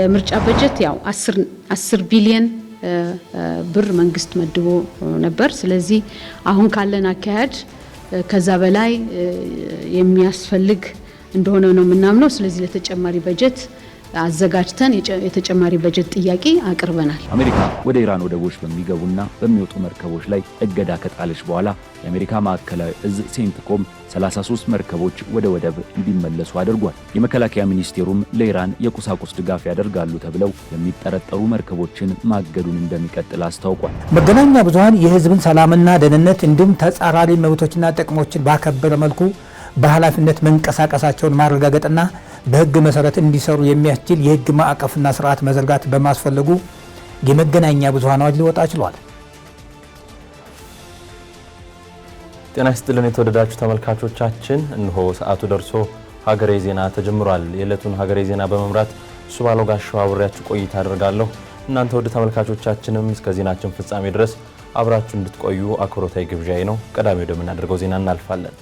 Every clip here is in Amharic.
ለምርጫ በጀት ያው 10 ቢሊዮን ብር መንግስት መድቦ ነበር። ስለዚህ አሁን ካለን አካሄድ ከዛ በላይ የሚያስፈልግ እንደሆነ ነው ምናምነው። ስለዚህ ለተጨማሪ በጀት አዘጋጅተን የተጨማሪ በጀት ጥያቄ አቅርበናል። አሜሪካ ወደ ኢራን ወደቦች በሚገቡና በሚወጡ መርከቦች ላይ እገዳ ከጣለች በኋላ የአሜሪካ ማዕከላዊ እዝ ሴንትኮም 33 መርከቦች ወደ ወደብ እንዲመለሱ አድርጓል። የመከላከያ ሚኒስቴሩም ለኢራን የቁሳቁስ ድጋፍ ያደርጋሉ ተብለው የሚጠረጠሩ መርከቦችን ማገዱን እንደሚቀጥል አስታውቋል። መገናኛ ብዙሃን የህዝብን ሰላምና ደህንነት እንዲሁም ተጻራሪ መብቶችና ጥቅሞችን ባከበረ መልኩ በኃላፊነት መንቀሳቀሳቸውን ማረጋገጥና በህግ መሰረት እንዲሰሩ የሚያስችል የህግ ማዕቀፍና ስርዓት መዘርጋት በማስፈለጉ የመገናኛ ብዙሃን አዋጅ ሊወጣ ችሏል። ጤና ይስጥልን የተወደዳችሁ ተመልካቾቻችን፣ እንሆ ሰዓቱ ደርሶ ሀገሬ ዜና ተጀምሯል። የዕለቱን ሀገሬ ዜና በመምራት ሱባለው ጋሻው አብሬያችሁ ቆይታ አደርጋለሁ። እናንተ ወደ ተመልካቾቻችንም እስከ ዜናችን ፍጻሜ ድረስ አብራችሁ እንድትቆዩ አክብሮታዊ ግብዣዬ ነው። ቀዳሚ ወደምናደርገው ዜና እናልፋለን።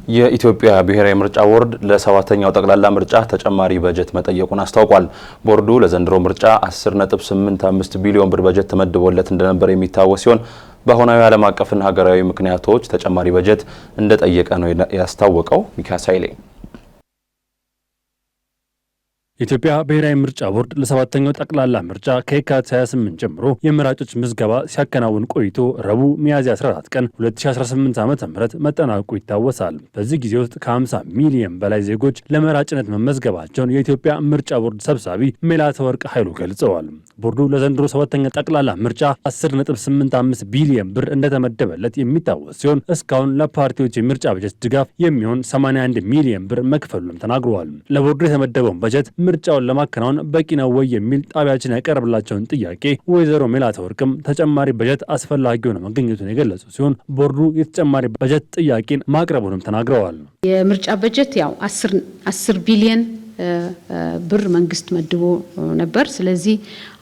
የኢትዮጵያ ብሔራዊ ምርጫ ቦርድ ለሰባተኛው ጠቅላላ ምርጫ ተጨማሪ በጀት መጠየቁን አስታውቋል። ቦርዱ ለዘንድሮ ምርጫ 10.85 ቢሊዮን ብር በጀት ተመድቦለት እንደነበር የሚታወስ ሲሆን በአሁናዊ ዓለም አቀፍና ሀገራዊ ምክንያቶች ተጨማሪ በጀት እንደጠየቀ ነው ያስታወቀው። ሚካኤል ኃይሌ የኢትዮጵያ ብሔራዊ ምርጫ ቦርድ ለሰባተኛው ጠቅላላ ምርጫ ከየካቲት 28 ጀምሮ የመራጮች ምዝገባ ሲያከናውን ቆይቶ ረቡዕ ሚያዝያ 14 ቀን 2018 ዓ.ም መጠናቀቁ ይታወሳል። በዚህ ጊዜ ውስጥ ከ50 ሚሊዮን በላይ ዜጎች ለመራጭነት መመዝገባቸውን የኢትዮጵያ ምርጫ ቦርድ ሰብሳቢ ሜላተወርቅ ኃይሉ ገልጸዋል። ቦርዱ ለዘንድሮ ሰባተኛ ጠቅላላ ምርጫ 10.85 ቢሊዮን ብር እንደተመደበለት የሚታወስ ሲሆን እስካሁን ለፓርቲዎች የምርጫ በጀት ድጋፍ የሚሆን 81 ሚሊዮን ብር መክፈሉንም ተናግረዋል። ለቦርዱ የተመደበውን በጀት ምርጫውን ለማከናወን በቂ ነው ወይ የሚል ጣቢያችን ያቀረበላቸውን ጥያቄ ወይዘሮ ሜላተወርቅም ተጨማሪ በጀት አስፈላጊ ሆኖ መገኘቱን የገለጹ ሲሆን ቦርዱ የተጨማሪ በጀት ጥያቄን ማቅረቡንም ተናግረዋል። የምርጫ በጀት ያው 10 ቢሊዮን ብር መንግስት መድቦ ነበር። ስለዚህ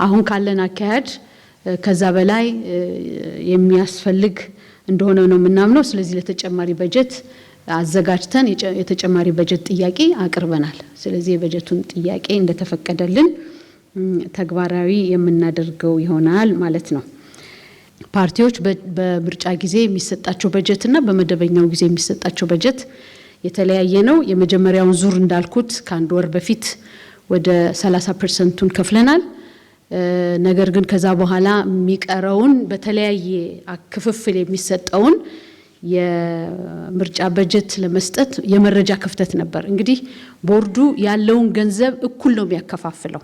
አሁን ካለን አካሄድ ከዛ በላይ የሚያስፈልግ እንደሆነ ነው ምናምነው። ስለዚህ ለተጨማሪ በጀት አዘጋጅተን የተጨማሪ በጀት ጥያቄ አቅርበናል። ስለዚህ የበጀቱን ጥያቄ እንደተፈቀደልን ተግባራዊ የምናደርገው ይሆናል ማለት ነው። ፓርቲዎች በምርጫ ጊዜ የሚሰጣቸው በጀትና በመደበኛው ጊዜ የሚሰጣቸው በጀት የተለያየ ነው። የመጀመሪያውን ዙር እንዳልኩት ከአንድ ወር በፊት ወደ 30% ከፍለናል። ነገር ግን ከዛ በኋላ የሚቀረውን በተለያየ ክፍፍል የሚሰጠውን የምርጫ በጀት ለመስጠት የመረጃ ክፍተት ነበር። እንግዲህ ቦርዱ ያለውን ገንዘብ እኩል ነው የሚያከፋፍለው።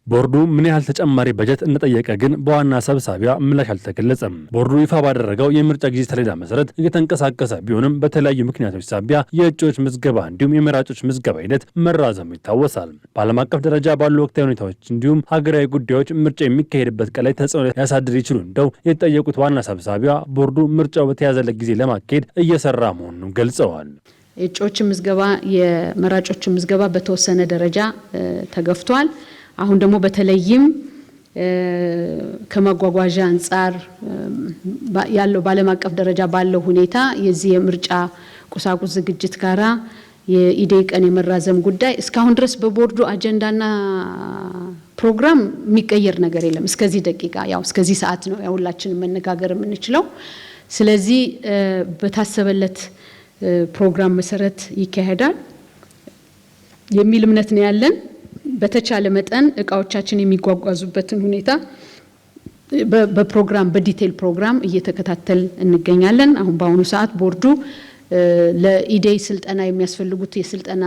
ቦርዱ ምን ያህል ተጨማሪ በጀት እንደጠየቀ ግን በዋና ሰብሳቢያ ምላሽ አልተገለጸም። ቦርዱ ይፋ ባደረገው የምርጫ ጊዜ ሰሌዳ መሰረት እየተንቀሳቀሰ ቢሆንም በተለያዩ ምክንያቶች ሳቢያ የእጩዎች ምዝገባ እንዲሁም የመራጮች ምዝገባ ሂደት መራዘሙ ይታወሳል። በዓለም አቀፍ ደረጃ ባሉ ወቅታዊ ሁኔታዎች እንዲሁም ሀገራዊ ጉዳዮች ምርጫ የሚካሄድበት ቀን ላይ ተጽዕኖ ያሳድር ይችሉ እንደው የተጠየቁት ዋና ሰብሳቢያ ቦርዱ ምርጫው በተያዘለት ጊዜ ለማካሄድ እየሰራ መሆኑን ገልጸዋል። የእጩዎች ምዝገባ የመራጮች ምዝገባ በተወሰነ ደረጃ ተገፍቷል። አሁን ደግሞ በተለይም ከመጓጓዣ አንፃር ያለው በዓለም አቀፍ ደረጃ ባለው ሁኔታ የዚህ የምርጫ ቁሳቁስ ዝግጅት ጋራ የኢዴይ ቀን የመራዘም ጉዳይ እስካሁን ድረስ በቦርዱ አጀንዳና ፕሮግራም የሚቀየር ነገር የለም። እስከዚህ ደቂቃ ያው እስከዚህ ሰዓት ነው ሁላችንም መነጋገር የምንችለው። ስለዚህ በታሰበለት ፕሮግራም መሰረት ይካሄዳል የሚል እምነት ነው ያለን። በተቻለ መጠን እቃዎቻችን የሚጓጓዙበትን ሁኔታ በፕሮግራም በዲቴል ፕሮግራም እየተከታተል እንገኛለን። አሁን በአሁኑ ሰዓት ቦርዱ ለኢዴይ ስልጠና የሚያስፈልጉት የስልጠና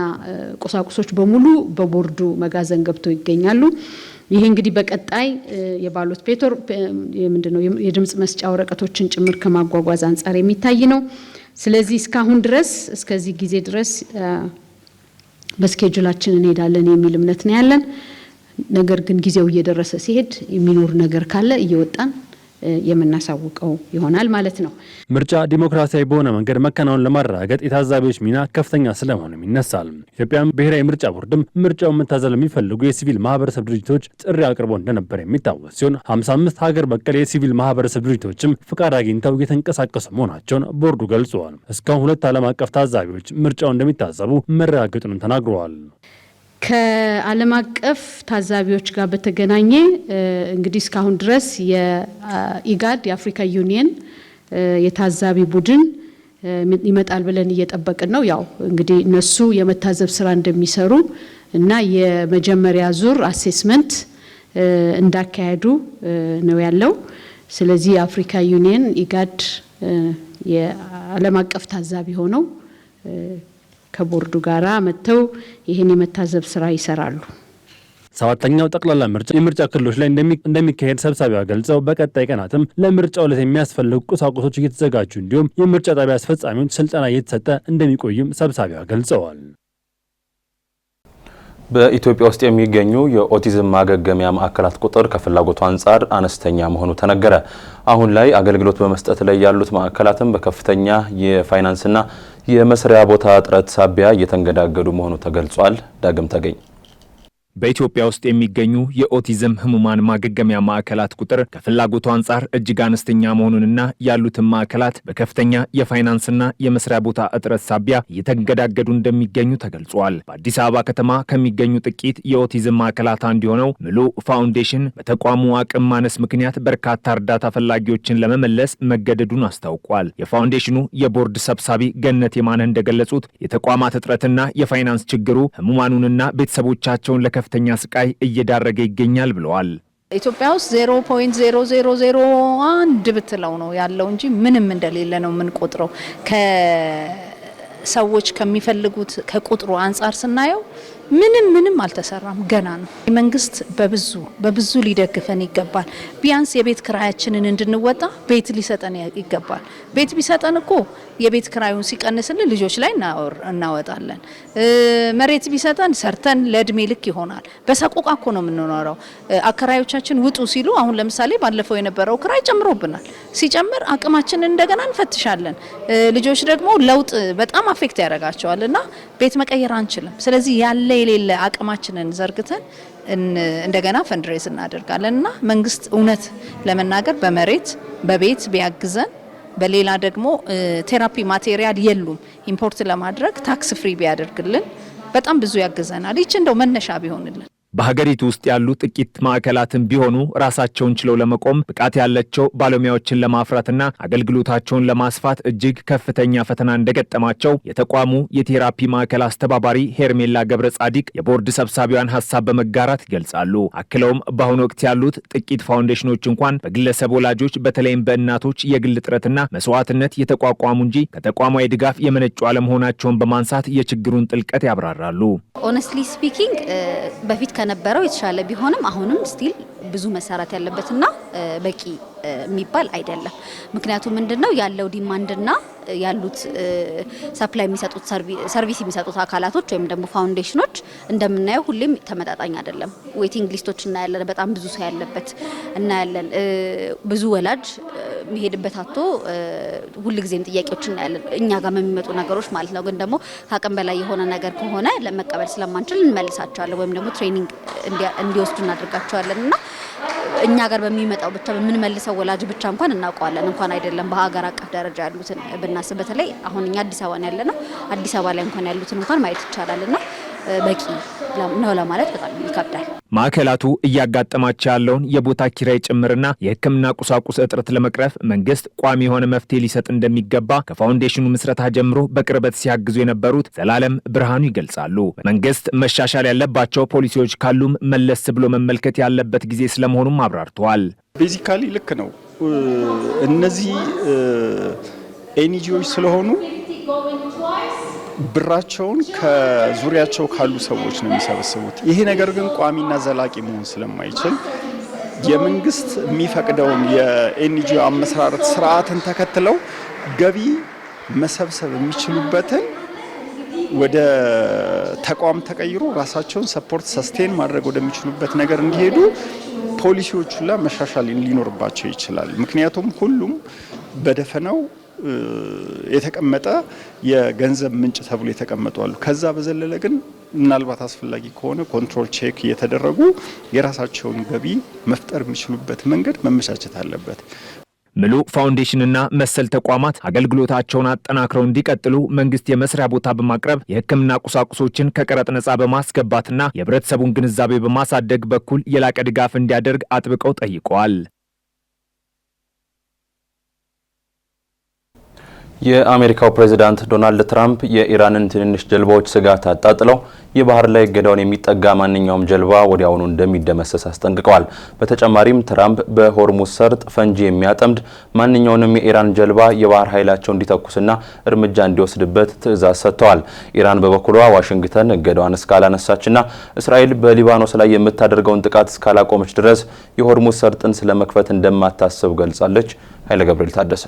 ቁሳቁሶች በሙሉ በቦርዱ መጋዘን ገብተው ይገኛሉ። ይሄ እንግዲህ በቀጣይ የባሎት ፔፐር ምንድነው የድምጽ መስጫ ወረቀቶችን ጭምር ከማጓጓዝ አንፃር የሚታይ ነው። ስለዚህ እስካሁን ድረስ እስከዚህ ጊዜ ድረስ በስኬጁላችን እንሄዳለን የሚል እምነት ነው ያለን። ነገር ግን ጊዜው እየደረሰ ሲሄድ የሚኖር ነገር ካለ እየወጣን የምናሳውቀው ይሆናል ማለት ነው። ምርጫ ዲሞክራሲያዊ በሆነ መንገድ መከናወን ለማረጋገጥ የታዛቢዎች ሚና ከፍተኛ ስለመሆኑም ይነሳል። ኢትዮጵያ ብሔራዊ ምርጫ ቦርድም ምርጫውን መታዘብ ለሚፈልጉ የሲቪል ማህበረሰብ ድርጅቶች ጥሪ አቅርቦ እንደነበር የሚታወስ ሲሆን 55 ሀገር በቀል የሲቪል ማህበረሰብ ድርጅቶችም ፍቃድ አግኝተው እየተንቀሳቀሱ መሆናቸውን ቦርዱ ገልጿል። እስካሁን 2 ዓለም አቀፍ ታዛቢዎች ምርጫውን እንደሚታዘቡ መረጋገጡንም ተናግረዋል። ከዓለም አቀፍ ታዛቢዎች ጋር በተገናኘ እንግዲህ እስካሁን ድረስ የኢጋድ የአፍሪካ ዩኒየን የታዛቢ ቡድን ይመጣል ብለን እየጠበቅን ነው። ያው እንግዲህ እነሱ የመታዘብ ስራ እንደሚሰሩ እና የመጀመሪያ ዙር አሴስመንት እንዳካሄዱ ነው ያለው። ስለዚህ የአፍሪካ ዩኒየን ኢጋድ የዓለም አቀፍ ታዛቢ ሆነው ከቦርዱ ጋራ መተው ይሄን የመታዘብ ስራ ይሰራሉ። 7ኛው ጠቅላላ ምርጫ የምርጫ ክልሎች ላይ እንደሚካሄድ ሰብሳቢዋ ገልጸው በቀጣይ ቀናትም ለምርጫው ዕለት የሚያስፈልጉ ቁሳቁሶች እየተዘጋጁ እንዲሁም የምርጫ ጣቢያ አስፈጻሚዎች ስልጠና እየተሰጠ እንደሚቆይም ሰብሳቢዋ ገልጸዋል። በኢትዮጵያ ውስጥ የሚገኙ የኦቲዝም ማገገሚያ ማዕከላት ቁጥር ከፍላጎቱ አንጻር አነስተኛ መሆኑ ተነገረ። አሁን ላይ አገልግሎት በመስጠት ላይ ያሉት ማዕከላትም በከፍተኛ የፋይናንስና የመስሪያ ቦታ እጥረት ሳቢያ እየተንገዳገዱ መሆኑ ተገልጿል። ዳግም ተገኝ በኢትዮጵያ ውስጥ የሚገኙ የኦቲዝም ህሙማን ማገገሚያ ማዕከላት ቁጥር ከፍላጎቱ አንጻር እጅግ አነስተኛ መሆኑንና ያሉትን ማዕከላት በከፍተኛ የፋይናንስና የመስሪያ ቦታ እጥረት ሳቢያ እየተንገዳገዱ እንደሚገኙ ተገልጿል። በአዲስ አበባ ከተማ ከሚገኙ ጥቂት የኦቲዝም ማዕከላት አንዱ የሆነው ምሉ ፋውንዴሽን በተቋሙ አቅም ማነስ ምክንያት በርካታ እርዳታ ፈላጊዎችን ለመመለስ መገደዱን አስታውቋል። የፋውንዴሽኑ የቦርድ ሰብሳቢ ገነት የማነ እንደገለጹት የተቋማት እጥረትና የፋይናንስ ችግሩ ህሙማኑንና ቤተሰቦቻቸውን ከፍተኛ ስቃይ እየዳረገ ይገኛል ብለዋል። ኢትዮጵያ ውስጥ 0.0001 ብትለው ነው ያለው እንጂ ምንም እንደሌለ ነው የምንቆጥረው። ከሰዎች ከሚፈልጉት ከቁጥሩ አንጻር ስናየው ምንም አልተሰራም፣ ገና ነው። መንግስት በብዙ ሊደግፈን ይገባል። ቢያንስ የቤት ክራያችንን እንድንወጣ ቤት ሊሰጠን ይገባል። ቤት ቢሰጠን እኮ የቤት ክራዩን ሲቀንስልን ልጆች ላይ እናወጣለን። መሬት ቢሰጠን ሰርተን ለእድሜ ልክ ይሆናል። በሰቆቃ እኮ ነው የምንኖረው። አከራዮቻችን ውጡ ሲሉ አሁን ለምሳሌ ባለፈው የነበረው ክራይ ጨምሮብናል። ሲጨምር አቅማችንን እንደገና እንፈትሻለን። ልጆች ደግሞ ለውጥ በጣም አፌክት ያደርጋቸዋል እና ቤት መቀየር አንችልም። ስለዚህ ያለ የሌለ አቅማችንን ዘርግተን እንደገና ፈንድሬዝ እናደርጋለን እና መንግስት እውነት ለመናገር በመሬት በቤት ቢያግዘን፣ በሌላ ደግሞ ቴራፒ ማቴሪያል የሉም ኢምፖርት ለማድረግ ታክስ ፍሪ ቢያደርግልን በጣም ብዙ ያግዘናል። ይች እንደው መነሻ ቢሆንልን። በሀገሪቱ ውስጥ ያሉ ጥቂት ማዕከላትን ቢሆኑ ራሳቸውን ችለው ለመቆም ብቃት ያላቸው ባለሙያዎችን ለማፍራትና አገልግሎታቸውን ለማስፋት እጅግ ከፍተኛ ፈተና እንደገጠማቸው የተቋሙ የቴራፒ ማዕከል አስተባባሪ ሄርሜላ ገብረ ጻዲቅ የቦርድ ሰብሳቢዋን ሀሳብ በመጋራት ይገልጻሉ። አክለውም በአሁኑ ወቅት ያሉት ጥቂት ፋውንዴሽኖች እንኳን በግለሰብ ወላጆች በተለይም በእናቶች የግል ጥረትና መስዋዕትነት የተቋቋሙ እንጂ ከተቋማዊ ድጋፍ የመነጩ አለመሆናቸውን በማንሳት የችግሩን ጥልቀት ያብራራሉ። ኦነስትሊ ስፒኪንግ በፊት ከነበረው የተሻለ ቢሆንም አሁንም ስቲል ብዙ መሰራት ያለበትና በቂ የሚባል አይደለም። ምክንያቱም ምንድነው ያለው ዲማንድና ያሉት ሰፕላይ የሚሰጡት ሰርቪስ የሚሰጡት አካላቶች ወይም ደግሞ ፋውንዴሽኖች እንደምናየው ሁሌም ተመጣጣኝ አይደለም። ዌቲንግ ሊስቶች እናያለን፣ በጣም ብዙ ሰው ያለበት እናያለን። ብዙ ወላጅ የሚሄድበት አቶ ሁልጊዜም ጥያቄዎች እናያለን፣ እኛ ጋር የሚመጡ ነገሮች ማለት ነው። ግን ደግሞ ከአቅም በላይ የሆነ ነገር ከሆነ ለመቀበል ስለማንችል እንመልሳቸዋለን ወይም ደግሞ ትሬኒንግ እንዲወስዱ እናደርጋቸዋለን እና እኛ ጋር በሚመጣው ብቻ በምንመልሰው ወላጅ ብቻ እንኳን እናውቀዋለን እንኳን አይደለም በሀገር አቀፍ ደረጃ ያሉትን ብናስብ። በተለይ አሁን እኛ አዲስ አበባ ነው ያለነው። አዲስ አበባ ላይ እንኳን ያሉትን እንኳን ማየት ይቻላልና በቂ ነው ለማለት በጣም ይከብዳል። ማዕከላቱ እያጋጠማቸው ያለውን የቦታ ኪራይ ጭምርና የሕክምና ቁሳቁስ እጥረት ለመቅረፍ መንግስት ቋሚ የሆነ መፍትሄ ሊሰጥ እንደሚገባ ከፋውንዴሽኑ ምስረታ ጀምሮ በቅርበት ሲያግዙ የነበሩት ዘላለም ብርሃኑ ይገልጻሉ። መንግስት መሻሻል ያለባቸው ፖሊሲዎች ካሉም መለስ ብሎ መመልከት ያለበት ጊዜ ስለመሆኑም አብራርተዋል። ቤዚካሊ ልክ ነው። እነዚህ ኤንጂኦዎች ስለሆኑ ብራቸውን ከዙሪያቸው ካሉ ሰዎች ነው የሚሰበስቡት። ይሄ ነገር ግን ቋሚና ዘላቂ መሆን ስለማይችል የመንግስት የሚፈቅደውን የኤንጂኦ አመሰራረት ስርዓትን ተከትለው ገቢ መሰብሰብ የሚችሉበትን ወደ ተቋም ተቀይሮ ራሳቸውን ሰፖርት ሰስቴን ማድረግ ወደሚችሉበት ነገር እንዲሄዱ ፖሊሲዎቹ ላይ መሻሻል ሊኖርባቸው ይችላል። ምክንያቱም ሁሉም በደፈናው የተቀመጠ የገንዘብ ምንጭ ተብሎ የተቀመጡ አሉ። ከዛ በዘለለ ግን ምናልባት አስፈላጊ ከሆነ ኮንትሮል ቼክ እየተደረጉ የራሳቸውን ገቢ መፍጠር የሚችሉበት መንገድ መመቻቸት አለበት። ምሉ ፋውንዴሽንና መሰል ተቋማት አገልግሎታቸውን አጠናክረው እንዲቀጥሉ መንግስት የመስሪያ ቦታ በማቅረብ የሕክምና ቁሳቁሶችን ከቀረጥ ነጻ በማስገባትና የህብረተሰቡን ግንዛቤ በማሳደግ በኩል የላቀ ድጋፍ እንዲያደርግ አጥብቀው ጠይቀዋል። የአሜሪካው ፕሬዝዳንት ዶናልድ ትራምፕ የኢራንን ትንንሽ ጀልባዎች ስጋት አጣጥለው የባህር ላይ እገዳውን የሚጠጋ ማንኛውም ጀልባ ወዲያውኑ እንደሚደመሰስ አስጠንቅቀዋል። በተጨማሪም ትራምፕ በሆርሙዝ ሰርጥ ፈንጂ የሚያጠምድ ማንኛውንም የኢራን ጀልባ የባህር ኃይላቸው እንዲተኩስና እርምጃ እንዲወስድበት ትዕዛዝ ሰጥተዋል። ኢራን በበኩሏ ዋሽንግተን እገዳዋን እስካላነሳችና እስራኤል በሊባኖስ ላይ የምታደርገውን ጥቃት እስካላቆመች ድረስ የሆርሙዝ ሰርጥን ስለመክፈት እንደማታስብ ገልጻለች። ኃይለ ገብርኤል ታደሰ።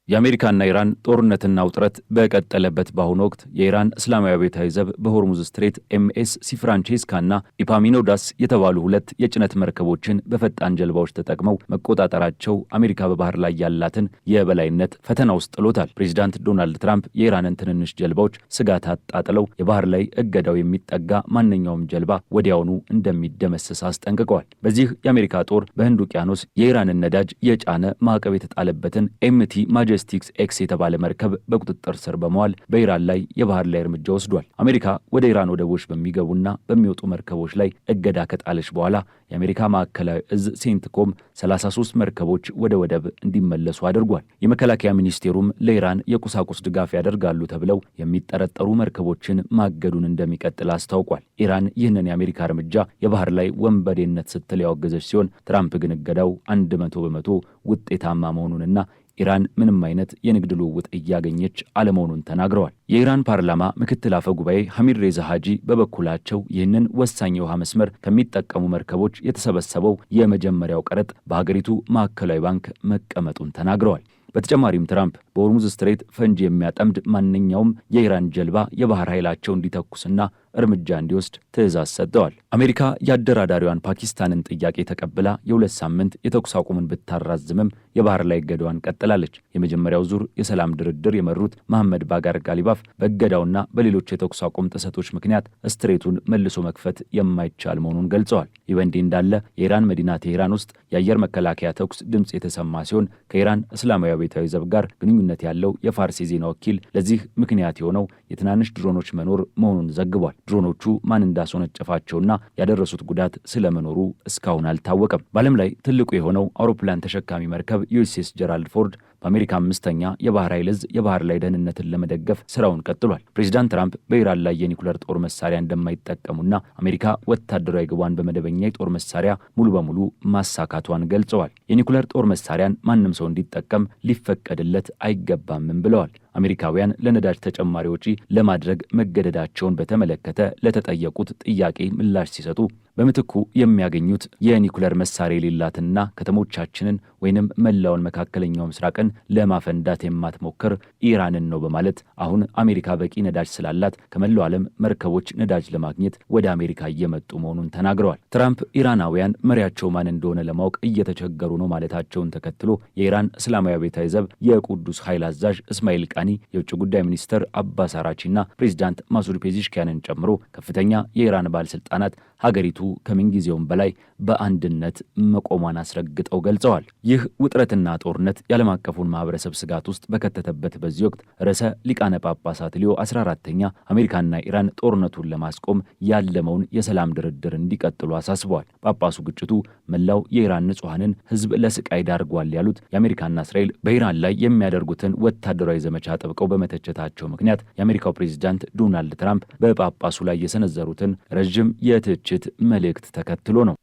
የአሜሪካና ኢራን ጦርነትና ውጥረት በቀጠለበት በአሁኑ ወቅት የኢራን እስላማዊ አብዮታዊ ዘብ በሆርሙዝ ስትሬት ኤምኤስ ሲፍራንቼስካና ኢፓሚኖዳስ የተባሉ ሁለት የጭነት መርከቦችን በፈጣን ጀልባዎች ተጠቅመው መቆጣጠራቸው አሜሪካ በባህር ላይ ያላትን የበላይነት ፈተና ውስጥ ጥሎታል። ፕሬዚዳንት ዶናልድ ትራምፕ የኢራንን ትንንሽ ጀልባዎች ስጋት አጣጥለው የባህር ላይ እገዳው የሚጠጋ ማንኛውም ጀልባ ወዲያውኑ እንደሚደመሰስ አስጠንቅቀዋል። በዚህ የአሜሪካ ጦር በህንድ ውቅያኖስ የኢራንን ነዳጅ የጫነ ማዕቀብ የተጣለበትን ኤምቲ ማጀስቲክስ ኤክስ የተባለ መርከብ በቁጥጥር ስር በመዋል በኢራን ላይ የባህር ላይ እርምጃ ወስዷል። አሜሪካ ወደ ኢራን ወደቦች በሚገቡና በሚወጡ መርከቦች ላይ እገዳ ከጣለች በኋላ የአሜሪካ ማዕከላዊ እዝ ሴንትኮም 33 መርከቦች ወደ ወደብ እንዲመለሱ አድርጓል። የመከላከያ ሚኒስቴሩም ለኢራን የቁሳቁስ ድጋፍ ያደርጋሉ ተብለው የሚጠረጠሩ መርከቦችን ማገዱን እንደሚቀጥል አስታውቋል። ኢራን ይህንን የአሜሪካ እርምጃ የባህር ላይ ወንበዴነት ስትል ያወገዘች ሲሆን ትራምፕ ግን እገዳው 100% ውጤታማ መሆኑንና ኢራን ምንም አይነት የንግድ ልውውጥ እያገኘች አለመሆኑን ተናግረዋል። የኢራን ፓርላማ ምክትል አፈ ጉባኤ ሐሚድ ሬዛ ሃጂ በበኩላቸው ይህንን ወሳኝ የውሃ መስመር ከሚጠቀሙ መርከቦች የተሰበሰበው የመጀመሪያው ቀረጥ በሀገሪቱ ማዕከላዊ ባንክ መቀመጡን ተናግረዋል። በተጨማሪም ትራምፕ በሆርሙዝ ስትሬት ፈንጂ የሚያጠምድ ማንኛውም የኢራን ጀልባ የባህር ኃይላቸው እንዲተኩስና እርምጃ እንዲወስድ ትዕዛዝ ሰጥተዋል። አሜሪካ የአደራዳሪዋን ፓኪስታንን ጥያቄ ተቀብላ የ2 ሳምንት የተኩስ አቁምን ብታራዝምም የባህር ላይ እገዳዋን ቀጥላለች። የመጀመሪያው ዙር የሰላም ድርድር የመሩት መሐመድ ባጋር ጋሊባፍ በእገዳውና በሌሎች የተኩስ አቁም ጥሰቶች ምክንያት ስትሬቱን መልሶ መክፈት የማይቻል መሆኑን ገልጸዋል። ይህ በእንዲህ እንዳለ የኢራን መዲና ቴሄራን ውስጥ የአየር መከላከያ ተኩስ ድምፅ የተሰማ ሲሆን ከኢራን እስላማዊ አብዮታዊ ዘብ ጋር ግንኙነት ያለው የፋርስ የዜና ወኪል ለዚህ ምክንያት የሆነው የትናንሽ ድሮኖች መኖር መሆኑን ዘግቧል። ድሮኖቹ ማን እንዳስወነጨፋቸውና ያደረሱት ጉዳት ስለመኖሩ እስካሁን አልታወቀም። በዓለም ላይ ትልቁ የሆነው አውሮፕላን ተሸካሚ መርከብ ዩኤስኤስ ጀራልድ ፎርድ በአሜሪካ 5ኛ የባህር ኃይል እዝ የባህር ላይ ደህንነትን ለመደገፍ ስራውን ቀጥሏል። ፕሬዚዳንት ትራምፕ በኢራን ላይ የኒኩለር ጦር መሳሪያ እንደማይጠቀሙና አሜሪካ ወታደራዊ ግቧን በመደበኛ የጦር መሳሪያ ሙሉ በሙሉ ማሳካቷን ገልጸዋል። የኒኩለር ጦር መሳሪያን ማንም ሰው እንዲጠቀም ሊፈቀድለት አይገባምም ብለዋል። አሜሪካውያን ለነዳጅ ተጨማሪ ወጪ ለማድረግ መገደዳቸውን በተመለከተ ለተጠየቁት ጥያቄ ምላሽ ሲሰጡ በምትኩ የሚያገኙት የኒኩለር መሳሪያ የሌላትና ከተሞቻችንን ወይንም መላውን መካከለኛው ምስራቅን ለማፈንዳት የማትሞክር ኢራንን ነው በማለት አሁን አሜሪካ በቂ ነዳጅ ስላላት ከመላው ዓለም መርከቦች ነዳጅ ለማግኘት ወደ አሜሪካ እየመጡ መሆኑን ተናግረዋል። ትራምፕ ኢራናውያን መሪያቸው ማን እንደሆነ ለማወቅ እየተቸገሩ ነው ማለታቸውን ተከትሎ የኢራን እስላማዊ አብዮታዊ ዘብ የቁዱስ ኃይል አዛዥ እስማኤል ቃኒ፣ የውጭ ጉዳይ ሚኒስትር አባስ አራቺና ፕሬዚዳንት ማሱድ ፔዚሽኪያንን ጨምሮ ከፍተኛ የኢራን ባለስልጣናት ሀገሪቱ ከምንጊዜውም በላይ በአንድነት መቆሟን አስረግጠው ገልጸዋል። ይህ ውጥረትና ጦርነት የዓለም አቀፉን ማህበረሰብ ስጋት ውስጥ በከተተበት በዚህ ወቅት ርዕሰ ሊቃነ ጳጳሳት ሊዮ 14ኛ አሜሪካና ኢራን ጦርነቱን ለማስቆም ያለመውን የሰላም ድርድር እንዲቀጥሉ አሳስበዋል። ጳጳሱ ግጭቱ መላው የኢራን ንጹሐንን ሕዝብ ለስቃይ ዳርጓል ያሉት የአሜሪካና እስራኤል በኢራን ላይ የሚያደርጉትን ወታደራዊ ዘመቻ አጥብቀው በመተቸታቸው ምክንያት የአሜሪካው ፕሬዚዳንት ዶናልድ ትራምፕ በጳጳሱ ላይ የሰነዘሩትን ረዥም የትችት መልእክት ተከትሎ ነው።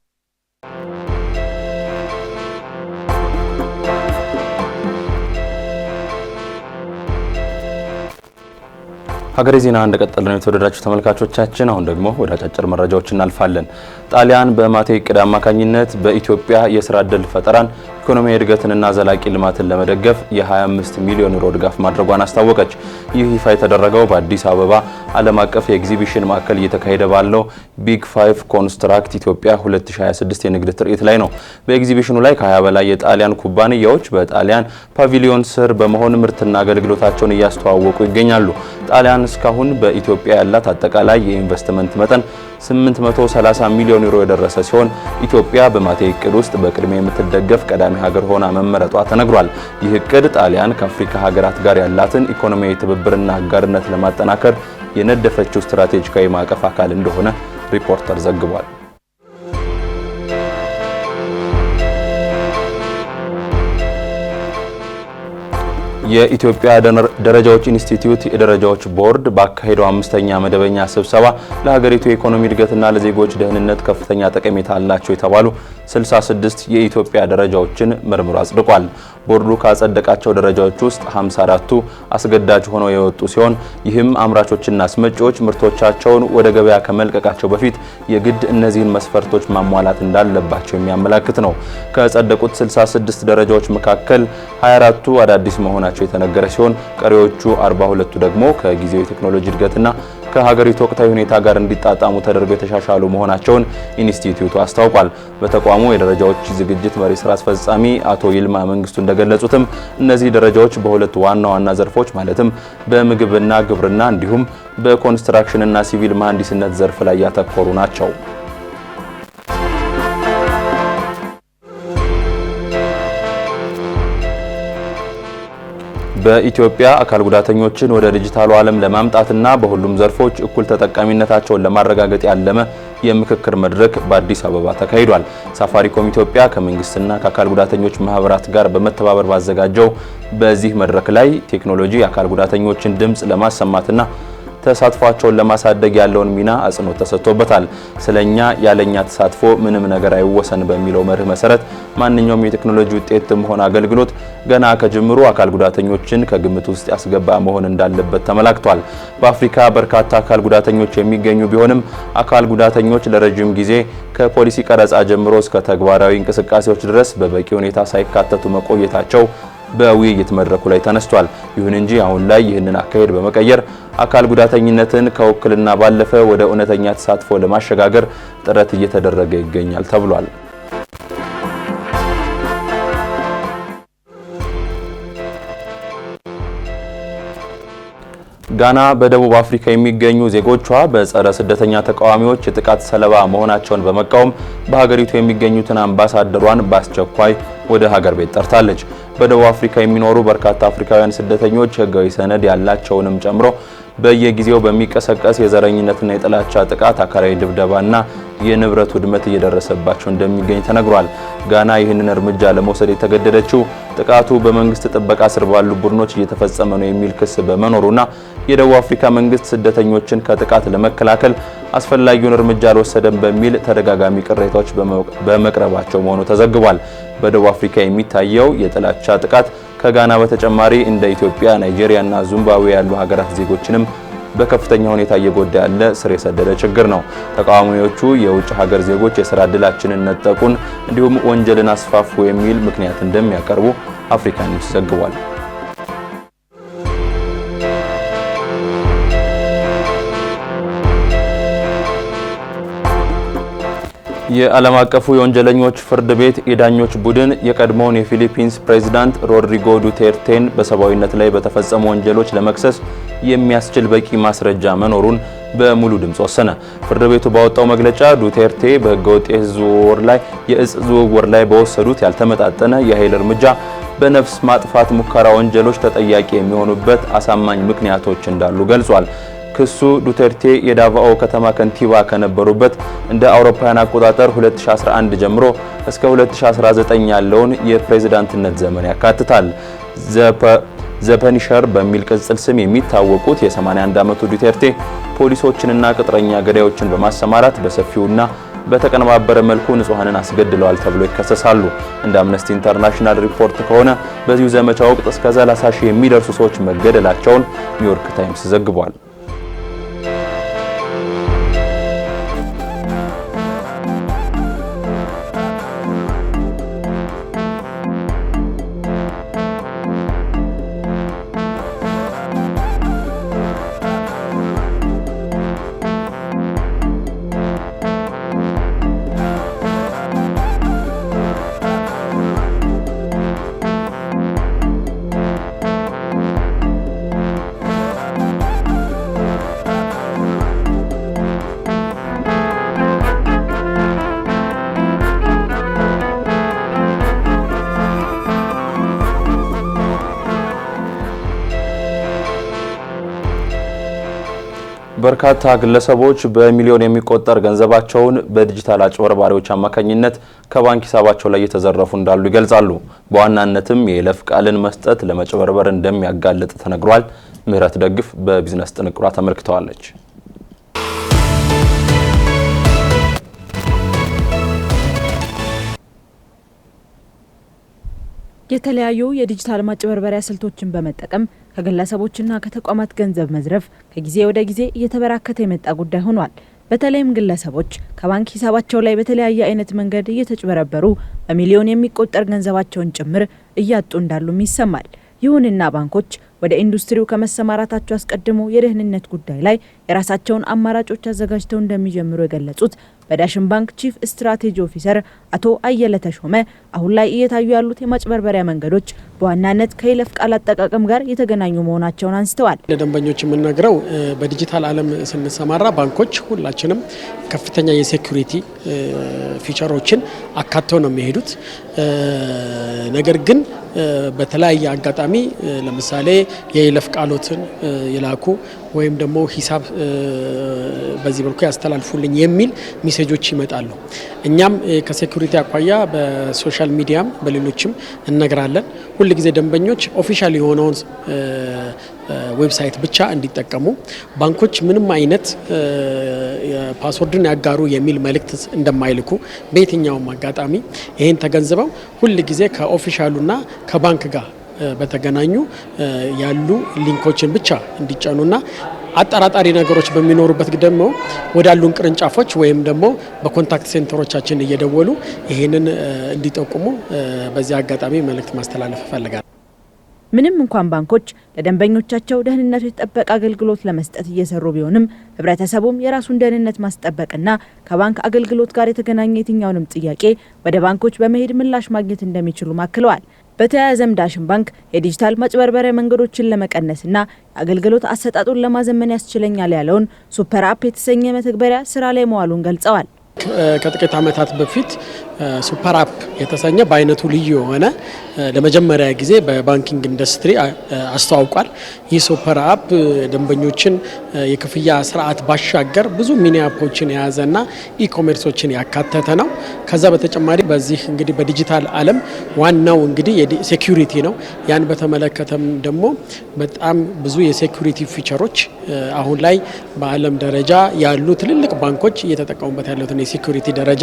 ሀገሬ ዜና እንደቀጠለ ነው። የተወደዳችሁ ተመልካቾቻችን፣ አሁን ደግሞ ወደ አጫጭር መረጃዎች እናልፋለን። ጣሊያን በማቴ ዕቅድ አማካኝነት በኢትዮጵያ የስራ ዕድል ፈጠራን ኢኮኖሚያዊ እድገትንና ዘላቂ ልማትን ለመደገፍ የ25 ሚሊዮን ዩሮ ድጋፍ ማድረጓን አስታወቀች። ይህ ይፋ የተደረገው በአዲስ አበባ ዓለም አቀፍ የኤግዚቢሽን ማዕከል እየተካሄደ ባለው ቢግ 5 ኮንስትራክት ኢትዮጵያ 2026 የንግድ ትርኢት ላይ ነው። በኤግዚቢሽኑ ላይ ከ20 በላይ የጣሊያን ኩባንያዎች በጣሊያን ፓቪሊዮን ስር በመሆን ምርትና አገልግሎታቸውን እያስተዋወቁ ይገኛሉ። ጣሊያን እስካሁን በኢትዮጵያ ያላት አጠቃላይ የኢንቨስትመንት መጠን 830 ሚሊዮን ዩሮ የደረሰ ሲሆን ኢትዮጵያ በማቴ እቅድ ውስጥ በቅድሚያ የምትደገፍ ቀዳሚ ሀገር ሆና መመረጧ ተነግሯል። ይህ እቅድ ጣሊያን ከአፍሪካ ሀገራት ጋር ያላትን ኢኮኖሚያዊ ትብብርና አጋርነት ለማጠናከር የነደፈችው ስትራቴጂካዊ ማዕቀፍ አካል እንደሆነ ሪፖርተር ዘግቧል። የኢትዮጵያ ደረጃዎች ኢንስቲትዩት የደረጃዎች ቦርድ ባካሄደው 5ኛ መደበኛ ስብሰባ ለሀገሪቱ የኢኮኖሚ እድገትና ለዜጎች ደህንነት ከፍተኛ ጠቀሜታ አላቸው የተባሉ 66 የኢትዮጵያ ደረጃዎችን መርምሮ አጽድቋል። ቦርዱ ካጸደቃቸው ደረጃዎች ውስጥ 54ቱ አስገዳጅ ሆነው የወጡ ሲሆን ይህም አምራቾችና አስመጪዎች ምርቶቻቸውን ወደ ገበያ ከመልቀቃቸው በፊት የግድ እነዚህን መስፈርቶች ማሟላት እንዳለባቸው የሚያመላክት ነው። ከጸደቁት 66 ደረጃዎች መካከል 24ቱ አዳዲስ መሆናቸው የተነገረ ሲሆን ቀሪዎቹ 42ቱ ደግሞ ከጊዜው የቴክኖሎጂ እድገትና ከሀገሪቱ ወቅታዊ ሁኔታ ጋር እንዲጣጣሙ ተደርገው የተሻሻሉ መሆናቸውን ኢንስቲትዩቱ አስታውቋል። በተቋሙ የደረጃዎች ዝግጅት መሪ ስራ አስፈጻሚ አቶ ይልማ መንግስቱ እንደገለጹትም እነዚህ ደረጃዎች በሁለት ዋና ዋና ዘርፎች ማለትም በምግብና ግብርና እንዲሁም በኮንስትራክሽንና ሲቪል መሐንዲስነት ዘርፍ ላይ ያተኮሩ ናቸው። በኢትዮጵያ አካል ጉዳተኞችን ወደ ዲጂታሉ ዓለም ለማምጣትና በሁሉም ዘርፎች እኩል ተጠቃሚነታቸውን ለማረጋገጥ ያለመ የምክክር መድረክ በአዲስ አበባ ተካሂዷል። ሳፋሪኮም ኢትዮጵያ ከመንግስትና ከአካል ጉዳተኞች ማህበራት ጋር በመተባበር ባዘጋጀው በዚህ መድረክ ላይ ቴክኖሎጂ የአካል ጉዳተኞችን ድምጽ ለማሰማትና ተሳትፏቸውን ለማሳደግ ያለውን ሚና አጽንኦት ተሰጥቶበታል። ስለኛ ያለኛ ተሳትፎ ምንም ነገር አይወሰን በሚለው መርህ መሰረት ማንኛውም የቴክኖሎጂ ውጤትም ሆነ አገልግሎት ገና ከጅምሩ አካል ጉዳተኞችን ከግምት ውስጥ ያስገባ መሆን እንዳለበት ተመላክቷል። በአፍሪካ በርካታ አካል ጉዳተኞች የሚገኙ ቢሆንም አካል ጉዳተኞች ለረጅም ጊዜ ከፖሊሲ ቀረጻ ጀምሮ እስከ ተግባራዊ እንቅስቃሴዎች ድረስ በበቂ ሁኔታ ሳይካተቱ መቆየታቸው በውይይት መድረኩ ላይ ተነስቷል። ይሁን እንጂ አሁን ላይ ይህንን አካሄድ በመቀየር አካል ጉዳተኝነትን ከውክልና ባለፈ ወደ እውነተኛ ተሳትፎ ለማሸጋገር ጥረት እየተደረገ ይገኛል ተብሏል። ጋና በደቡብ አፍሪካ የሚገኙ ዜጎቿ በጸረ ስደተኛ ተቃዋሚዎች የጥቃት ሰለባ መሆናቸውን በመቃወም በሀገሪቱ የሚገኙትን አምባሳደሯን በአስቸኳይ ወደ ሀገር ቤት ጠርታለች። በደቡብ አፍሪካ የሚኖሩ በርካታ አፍሪካውያን ስደተኞች ሕጋዊ ሰነድ ያላቸውንም ጨምሮ በየጊዜው በሚቀሰቀስ የዘረኝነትና የጥላቻ ጥቃት አካላዊ ድብደባና የንብረት ውድመት እየደረሰባቸው እንደሚገኝ ተነግሯል። ጋና ይህንን እርምጃ ለመውሰድ የተገደደችው ጥቃቱ በመንግስት ጥበቃ ስር ባሉ ቡድኖች እየተፈጸመ ነው የሚል ክስ በመኖሩና የደቡብ አፍሪካ መንግስት ስደተኞችን ከጥቃት ለመከላከል አስፈላጊውን እርምጃ አልወሰደም በሚል ተደጋጋሚ ቅሬታዎች በመቅረባቸው መሆኑ ተዘግቧል። በደቡብ አፍሪካ የሚታየው የጥላቻ ጥቃት ከጋና በተጨማሪ እንደ ኢትዮጵያ፣ ናይጄሪያና ዚምባብዌ ያሉ ሀገራት ዜጎችንም በከፍተኛ ሁኔታ እየጎዳ ያለ ስር የሰደደ ችግር ነው። ተቃዋሚዎቹ የውጭ ሀገር ዜጎች የስራ ዕድላችንን ነጠቁን፣ እንዲሁም ወንጀልን አስፋፉ የሚል ምክንያት እንደሚያቀርቡ አፍሪካ ኒውስ ዘግቧል። የዓለም አቀፉ የወንጀለኞች ፍርድ ቤት የዳኞች ቡድን የቀድሞውን የፊሊፒንስ ፕሬዝዳንት ሮድሪጎ ዱቴርቴን በሰብአዊነት ላይ በተፈጸሙ ወንጀሎች ለመክሰስ የሚያስችል በቂ ማስረጃ መኖሩን በሙሉ ድምጽ ወሰነ። ፍርድ ቤቱ ባወጣው መግለጫ ዱቴርቴ በህገወጥ የእጽ ዝውውር ላይ በወሰዱት ያልተመጣጠነ የኃይል እርምጃ በነፍስ ማጥፋት ሙከራ ወንጀሎች ተጠያቂ የሚሆኑበት አሳማኝ ምክንያቶች እንዳሉ ገልጿል። ክሱ ዱቴርቴ የዳቫኦ ከተማ ከንቲባ ከነበሩበት እንደ አውሮፓውያን አቆጣጠር 2011 ጀምሮ እስከ 2019 ያለውን የፕሬዝዳንትነት ዘመን ያካትታል። ዘፐኒሸር በሚል ቅጽል ስም የሚታወቁት የ81 ዓመቱ ዱቴርቴ ፖሊሶችንና ቅጥረኛ ገዳዮችን በማሰማራት በሰፊውና በተቀነባበረ መልኩ ንጹሃንን አስገድለዋል ተብሎ ይከሰሳሉ። እንደ አምነስቲ ኢንተርናሽናል ሪፖርት ከሆነ በዚሁ ዘመቻ ወቅት እስከ 30 ሺህ የሚደርሱ ሰዎች መገደላቸውን ኒውዮርክ ታይምስ ዘግቧል። በርካታ ግለሰቦች በሚሊዮን የሚቆጠር ገንዘባቸውን በዲጂታል አጭበርባሪዎች አማካኝነት ከባንክ ሂሳባቸው ላይ እየተዘረፉ እንዳሉ ይገልጻሉ። በዋናነትም የይለፍ ቃልን መስጠት ለመጭበርበር እንደሚያጋልጥ ተነግሯል። ምህረት ደግፍ በቢዝነስ ጥንቅሯ ተመልክተዋለች። የተለያዩ የዲጂታል ማጭበርበሪያ ስልቶችን በመጠቀም ከግለሰቦችና ከተቋማት ገንዘብ መዝረፍ ከጊዜ ወደ ጊዜ እየተበራከተ የመጣ ጉዳይ ሆኗል። በተለይም ግለሰቦች ከባንክ ሂሳባቸው ላይ በተለያየ አይነት መንገድ እየተጭበረበሩ በሚሊዮን የሚቆጠር ገንዘባቸውን ጭምር እያጡ እንዳሉም ይሰማል። ይሁንና ባንኮች ወደ ኢንዱስትሪው ከመሰማራታቸው አስቀድሞ የደህንነት ጉዳይ ላይ የራሳቸውን አማራጮች አዘጋጅተው እንደሚጀምሩ የገለጹት በዳሽን ባንክ ቺፍ ስትራቴጂ ኦፊሰር አቶ አየለ ተሾመ አሁን ላይ እየታዩ ያሉት የማጭበርበሪያ መንገዶች በዋናነት ከይለፍ ቃል አጠቃቀም ጋር የተገናኙ መሆናቸውን አንስተዋል። ለደንበኞች የምንነግረው በዲጂታል ዓለም ስንሰማራ ባንኮች ሁላችንም ከፍተኛ የሴኩሪቲ ፊቸሮችን አካተው ነው የሚሄዱት። ነገር ግን በተለያየ አጋጣሚ ለምሳሌ የይለፍ ቃሎትን ይላኩ ወይም ደግሞ ሂሳብ በዚህ መልኩ ያስተላልፉልኝ የሚል ሜሴጆች ይመጣሉ። እኛም ከሴኩሪቲ አኳያ በሶሻል ሚዲያም በሌሎችም እንነግራለን። ሁል ጊዜ ደንበኞች ኦፊሻል የሆነውን ዌብሳይት ብቻ እንዲጠቀሙ፣ ባንኮች ምንም አይነት ፓስወርድን ያጋሩ የሚል መልእክት እንደማይልኩ በየትኛውም አጋጣሚ ይህን ተገንዝበው ሁል ጊዜ ከኦፊሻሉና ከባንክ ጋር በተገናኙ ያሉ ሊንኮችን ብቻ እንዲጫኑና አጠራጣሪ ነገሮች በሚኖሩበት ደግሞ ወዳሉን ቅርንጫፎች ወይም ደግሞ በኮንታክት ሴንተሮቻችን እየደወሉ ይህንን እንዲጠቁሙ በዚህ አጋጣሚ መልእክት ማስተላለፍ እፈልጋለሁ። ምንም እንኳን ባንኮች ለደንበኞቻቸው ደህንነቱ የተጠበቀ አገልግሎት ለመስጠት እየሰሩ ቢሆንም ህብረተሰቡም የራሱን ደህንነት ማስጠበቅና ከባንክ አገልግሎት ጋር የተገናኘ የትኛውንም ጥያቄ ወደ ባንኮች በመሄድ ምላሽ ማግኘት እንደሚችሉ አክለዋል። በተያያዘም ዳሽን ባንክ የዲጂታል ማጭበርበሪያ መንገዶችን ለመቀነስና የአገልግሎት አሰጣጡን ለማዘመን ያስችለኛል ያለውን ሱፐር አፕ የተሰኘ መተግበሪያ ስራ ላይ መዋሉን ገልጸዋል። ከጥቂት ዓመታት በፊት ሱፐር አፕ የተሰኘ በአይነቱ ልዩ የሆነ ለመጀመሪያ ጊዜ በባንኪንግ ኢንዱስትሪ አስተዋውቋል። ይህ ሱፐር አፕ ደንበኞችን የክፍያ ስርዓት ባሻገር ብዙ ሚኒ አፖችን የያዘና ኢኮሜርሶችን ያካተተ ነው። ከዛ በተጨማሪ በዚህ እንግዲህ በዲጂታል ዓለም ዋናው እንግዲህ ሴኩሪቲ ነው። ያን በተመለከተም ደግሞ በጣም ብዙ የሴኩሪቲ ፊቸሮች አሁን ላይ በዓለም ደረጃ ያሉ ትልልቅ ባንኮች እየተጠቀሙበት ያሉትን የሴኩሪቲ ደረጃ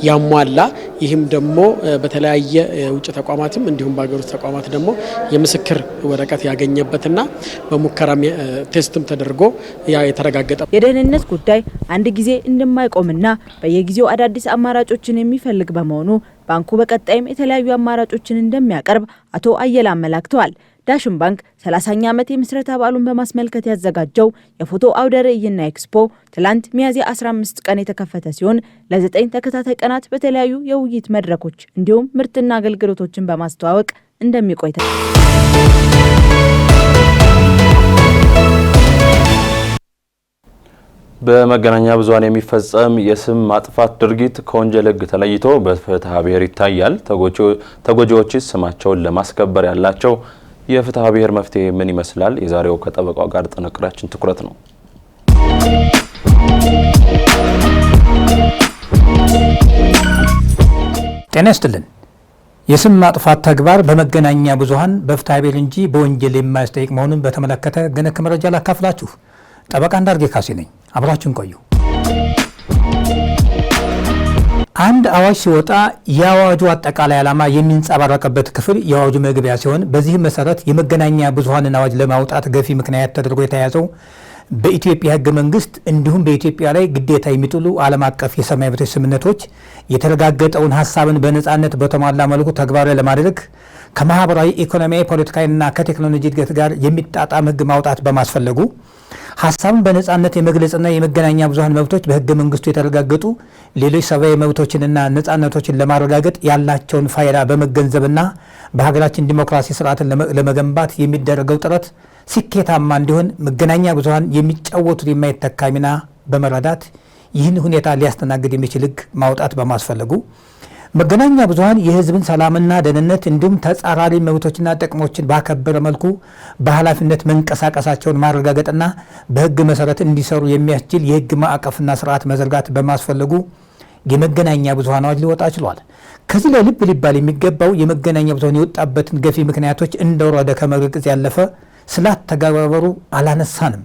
ያሟላ፣ ይህም ደግሞ በተለያየ የውጭ ተቋማትም እንዲሁም በሀገር ውስጥ ተቋማት ደግሞ የምስክር ወረቀት ያገኘበትና በሙከራ ቴስትም ተደርጎ የተረጋገጠ የደህንነት ጉዳይ አንድ ጊዜ እንደማይቆምና በየጊዜው አዳዲስ አማራጮችን የሚፈልግ በመሆኑ ባንኩ በቀጣይም የተለያዩ አማራጮችን እንደሚያቀርብ አቶ አየለ አመላክተዋል። ዳሽን ባንክ 30ኛ ዓመት የምስረታ በዓሉን በማስመልከት ያዘጋጀው የፎቶ አውደ ርዕይና ኤክስፖ ትላንት ሚያዝያ 15 ቀን የተከፈተ ሲሆን ለ9 ተከታታይ ቀናት በተለያዩ የውይይት መድረኮች እንዲሁም ምርትና አገልግሎቶችን በማስተዋወቅ እንደሚቆይ በመገናኛ ብዙሃን የሚፈጸም የስም ማጥፋት ድርጊት ከወንጀል ሕግ ተለይቶ በፍትሐ ብሔር ይታያል። ተጎጂዎችስ ስማቸውን ለማስከበር ያላቸው የፍትሐ ብሔር መፍትሄ ምን ይመስላል? የዛሬው ከጠበቃው ጋር ጥንቅራችን ትኩረት ነው። ጤና ይስጥልን። የስም ማጥፋት ተግባር በመገናኛ ብዙሃን በፍትሐ ብሔር እንጂ በወንጀል የማያስጠይቅ መሆኑን በተመለከተ ገነክ መረጃ ላካፍላችሁ። ጠበቃ እንዳርጌ ካሴ ነኝ። አብራችሁን ቆዩ። አንድ አዋጅ ሲወጣ የአዋጁ አጠቃላይ ዓላማ የሚንጸባረቅበት ክፍል የአዋጁ መግቢያ ሲሆን በዚህም መሰረት የመገናኛ ብዙሃንን አዋጅ ለማውጣት ገፊ ምክንያት ተደርጎ የተያዘው በኢትዮጵያ ሕገ መንግስት እንዲሁም በኢትዮጵያ ላይ ግዴታ የሚጥሉ ዓለም አቀፍ የሰብአዊ መብቶች ስምምነቶች የተረጋገጠውን ሀሳብን በነጻነት በተሟላ መልኩ ተግባራዊ ለማድረግ ከማህበራዊ፣ ኢኮኖሚያዊ፣ ፖለቲካዊና ከቴክኖሎጂ እድገት ጋር የሚጣጣም ሕግ ማውጣት በማስፈለጉ ሀሳብን በነጻነት የመግለጽና የመገናኛ ብዙሃን መብቶች በሕገ መንግስቱ የተረጋገጡ ሌሎች ሰብአዊ መብቶችንና ነጻነቶችን ለማረጋገጥ ያላቸውን ፋይዳ በመገንዘብና በሀገራችን ዲሞክራሲ ስርዓትን ለመገንባት የሚደረገው ጥረት ስኬታማ እንዲሆን መገናኛ ብዙሃን የሚጫወቱት የማይተካ ሚና በመረዳት ይህን ሁኔታ ሊያስተናግድ የሚችል ሕግ ማውጣት በማስፈለጉ መገናኛ ብዙሃን የህዝብን ሰላምና ደህንነት እንዲሁም ተጻራሪ መብቶችና ጥቅሞችን ባከበረ መልኩ በኃላፊነት መንቀሳቀሳቸውን ማረጋገጥና በህግ መሰረት እንዲሰሩ የሚያስችል የህግ ማዕቀፍና ስርዓት መዘርጋት በማስፈለጉ የመገናኛ ብዙሃን አዋጅ ሊወጣ ችሏል። ከዚህ ላይ ልብ ሊባል የሚገባው የመገናኛ ብዙሃን የወጣበትን ገፊ ምክንያቶች እንደወረደ ከመግለጽ ያለፈ ስላተገባበሩ አላነሳንም።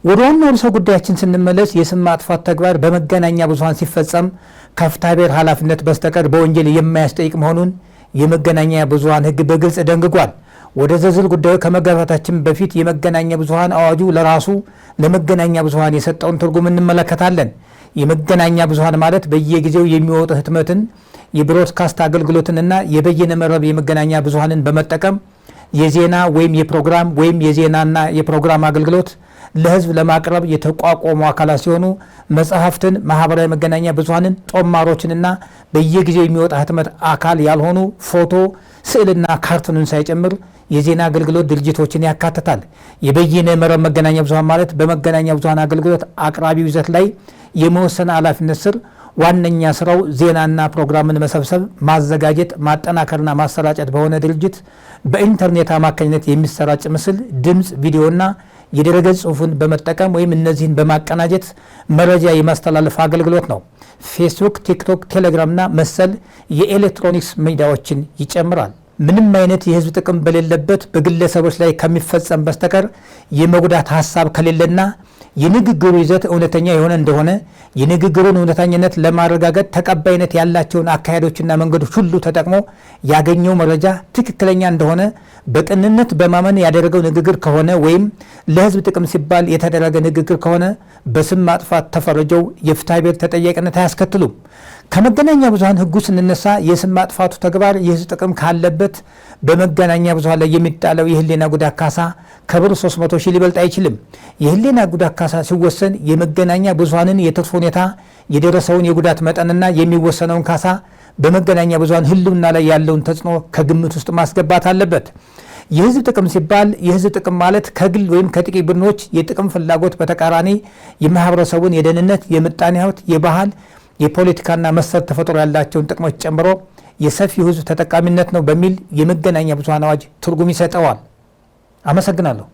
ወደ ዋናው ርዕሰ ጉዳያችን ስንመለስ የስም ማጥፋት ተግባር በመገናኛ ብዙሃን ሲፈጸም ከፍትሐብሔር ኃላፊነት በስተቀር በወንጀል የማያስጠይቅ መሆኑን የመገናኛ ብዙሃን ህግ በግልጽ ደንግጓል። ወደ ዝርዝር ጉዳዩ ከመግባታችን በፊት የመገናኛ ብዙሃን አዋጁ ለራሱ ለመገናኛ ብዙሃን የሰጠውን ትርጉም እንመለከታለን። የመገናኛ ብዙሃን ማለት በየጊዜው የሚወጡ ህትመትን፣ የብሮድካስት አገልግሎትንና የበይነ መረብ የመገናኛ ብዙሃንን በመጠቀም የዜና ወይም የፕሮግራም ወይም የዜናና የፕሮግራም አገልግሎት ለህዝብ ለማቅረብ የተቋቋሙ አካላት ሲሆኑ መጽሐፍትን፣ ማህበራዊ መገናኛ ብዙሃንን፣ ጦማሮችንና በየጊዜው የሚወጣ ህትመት አካል ያልሆኑ ፎቶ፣ ስዕልና ካርቱንን ሳይጨምር የዜና አገልግሎት ድርጅቶችን ያካትታል። የበይነ መረብ መገናኛ ብዙሃን ማለት በመገናኛ ብዙሃን አገልግሎት አቅራቢው ይዘት ላይ የመወሰን ኃላፊነት ስር ዋነኛ ስራው ዜናና ፕሮግራምን መሰብሰብ፣ ማዘጋጀት፣ ማጠናከርና ማሰራጨት በሆነ ድርጅት በኢንተርኔት አማካኝነት የሚሰራጭ ምስል፣ ድምፅ፣ ቪዲዮና የድረገጽ ጽሁፍን በመጠቀም ወይም እነዚህን በማቀናጀት መረጃ የማስተላለፍ አገልግሎት ነው። ፌስቡክ፣ ቲክቶክ፣ ቴሌግራምና መሰል የኤሌክትሮኒክስ ሚዲያዎችን ይጨምራል። ምንም አይነት የህዝብ ጥቅም በሌለበት በግለሰቦች ላይ ከሚፈጸም በስተቀር የመጉዳት ሀሳብ ከሌለና የንግግሩ ይዘት እውነተኛ የሆነ እንደሆነ የንግግሩን እውነተኛነት ለማረጋገጥ ተቀባይነት ያላቸውን አካሄዶችና መንገዶች ሁሉ ተጠቅሞ ያገኘው መረጃ ትክክለኛ እንደሆነ በቅንነት በማመን ያደረገው ንግግር ከሆነ ወይም ለህዝብ ጥቅም ሲባል የተደረገ ንግግር ከሆነ በስም ማጥፋት ተፈረጀው የፍትሐብሔር ተጠያቂነት አያስከትሉም። ከመገናኛ ብዙሃን ህጉ ስንነሳ የስም ማጥፋቱ ተግባር የህዝብ ጥቅም ካለበት በመገናኛ ብዙሃን ላይ የሚጣለው የህሊና ጉዳት ካሳ ከብር 300 ሺህ ሊበልጥ አይችልም። የህሊና ጉዳት ካሳ ሲወሰን የመገናኛ ብዙሃንን የትርፍ ሁኔታ፣ የደረሰውን የጉዳት መጠንና የሚወሰነውን ካሳ በመገናኛ ብዙሃን ህልውና ላይ ያለውን ተጽዕኖ ከግምት ውስጥ ማስገባት አለበት። የህዝብ ጥቅም ሲባል የህዝብ ጥቅም ማለት ከግል ወይም ከጥቂት ቡድኖች የጥቅም ፍላጎት በተቃራኒ የማህበረሰቡን የደህንነት፣ የምጣኔ ሀብት፣ የባህል፣ የፖለቲካና መሰል ተፈጥሮ ያላቸውን ጥቅሞች ጨምሮ የሰፊው ህዝብ ተጠቃሚነት ነው በሚል የመገናኛ ብዙሃን አዋጅ ትርጉም ይሰጠዋል። አመሰግናለሁ።